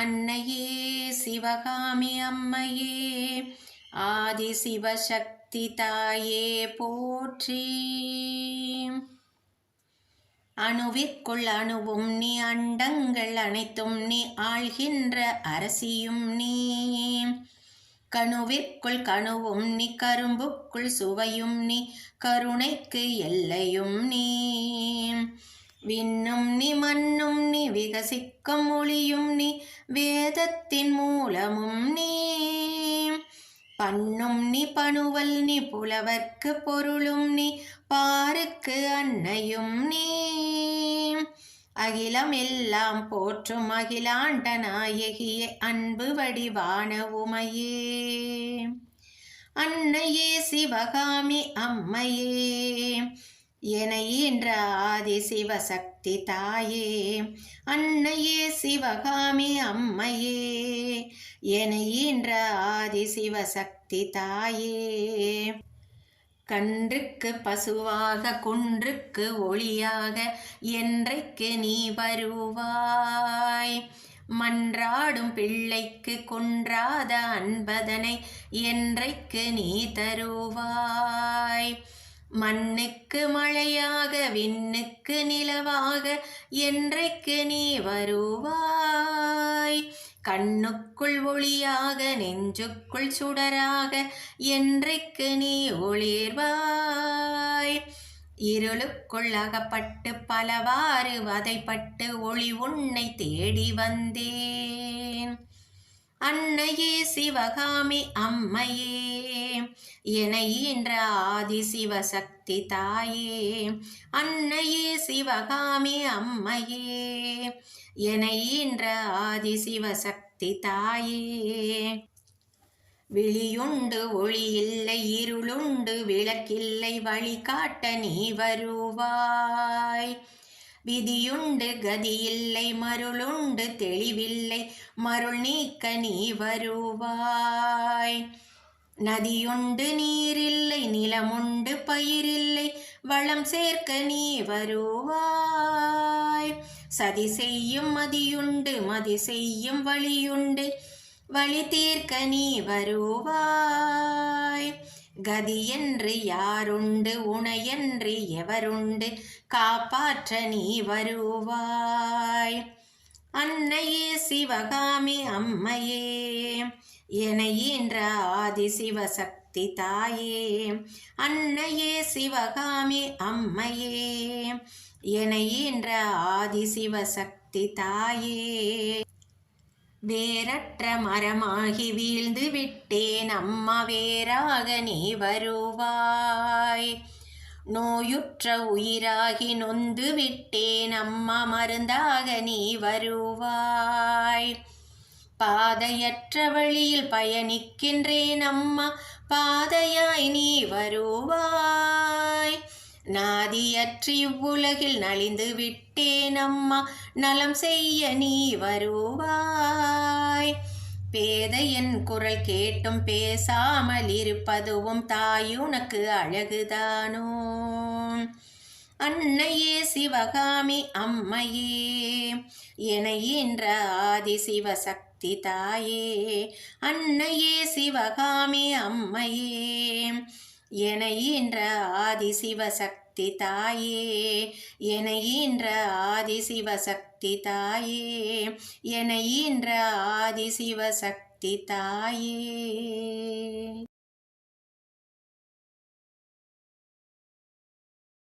அன்னையே சிவகாமி அம்மையே ஆதி சிவசக்தி தாயே போற்றி. அணுவிற்குள் அணுவும் நீ, அண்டங்கள் அனைத்தும் நீ, ஆள்கின்ற அரசியும் நீ. கணுவிற்குள் கணுவும் நீ, கரும்புக்குள் சுவையும் நீ, கருணைக்கு எல்லையும் நீ. விண்ணும் நீ, மண்ணும் நீ, விகசிக்கும் ஒளியும் நீ, வேதத்தின் மூலமும் நீ. பண்ணும் நீ, பணுவல் நீ, புலவர்க்கு பொருளும் நீ, பாருக்கு அன்னையும் நீ. அகிலம் எல்லாம் போற்றும் அகிலாண்ட நாயகியே, அன்பு வடிவான உமையே. அன்னையே சிவகாமி அம்மையே, எனை ஈன்ற ஆதி சிவசக்தி தாயே. அன்னையே சிவகாமி அம்மையே, எனை ஈன்ற ஆதி சிவசக்தி தாயே. கன்றுக்கு பசுவாக குன்றுக்கு ஒளியாக என்றைக்கு நீ வருவாய். மன்றாடும் பிள்ளைக்கு குன்றாத அன்பதனை என்றைக்கு நீ தருவாய். மண்ணுக்கு மழையாக விண்ணுக்கு நிலவாக என்றைக்கு நீ வருவாய். கண்ணுக்குள் ஒளியாக நெஞ்சுக்குள் சுடராக என்றைக்கு நீ ஒளிர்வாய். இருளுக்குள் அகப்பட்டு பலவாறு வதைப்பட்டு ஒளி உன்னை தேடி வந்தேன். அன்னையே சிவகாமி அம்மையே, எனை ஈன்ற ஆதி சிவசக்தி தாயே. அன்னையே சிவகாமி அம்மையே, எனை ஈன்ற ஆதி சிவசக்தி தாயே. விழியுண்டு ஒளி இல்லை, இருளுண்டு விளக்கில்லை, வழிகாட்ட நீ வருவாய். விதியுண்டு கதியில்லை, மருளுண்டு தெளிவில்லை, மருள் நீக்க நீ வருவாய். நதியுண்டு நீரில்லை, நிலமுண்டு பயிரில்லை, வளம் சேர்க்க நீ வருவாய். சதி செய்யும் மதியுண்டு, மதி செய்யும் வழியுண்டு, வழி தீர்க்க நீ வருவாய். கதியென்று யாருண்டு, உனையன்று எவருண்டு, காப்பாற்ற நீ வருவாய். அன்னையே சிவகாமி அம்மையே, எனை ஈன்ற ஆதி சிவசக்தி தாயே. அன்னையே சிவகாமி அம்மையே, எனை ஈன்ற ஆதி சிவசக்தி தாயே. வேரற்ற மரமாகி வீழ்ந்து விட்டேன் அம்மா, வேறாக நீ வருவாய். நோயுற்ற உயிராகி நொந்து விட்டேன் அம்மா, மருந்தாக நீ வருவாய். பாதையற்ற வழியில் பயணிக்கின்றேன் அம்மா, பாதையாய் நீ வருவாய். நாதியற்று இவ்வுலகில் நலிந்து விட்டேன் அம்மா, நலம் செய்ய நீ வருவாய். பேதையன் குரல் கேட்டும் பேசாமல் இருப்பதுவும் தாயுனக்கு அழகுதானோ. அன்னையே சிவகாமி அம்மையே, எனை ஈன்ற ஆதி சிவசக்தி தாயே. அன்னையே சிவகாமி அம்மையே, எனை ஈன்ற ஆதி சிவசக்தி தாயே. எனை ஈன்ற ஆதி சிவசக்தி தாயே. எனை ஈன்ற ஆதி சிவசக்தி தாயே.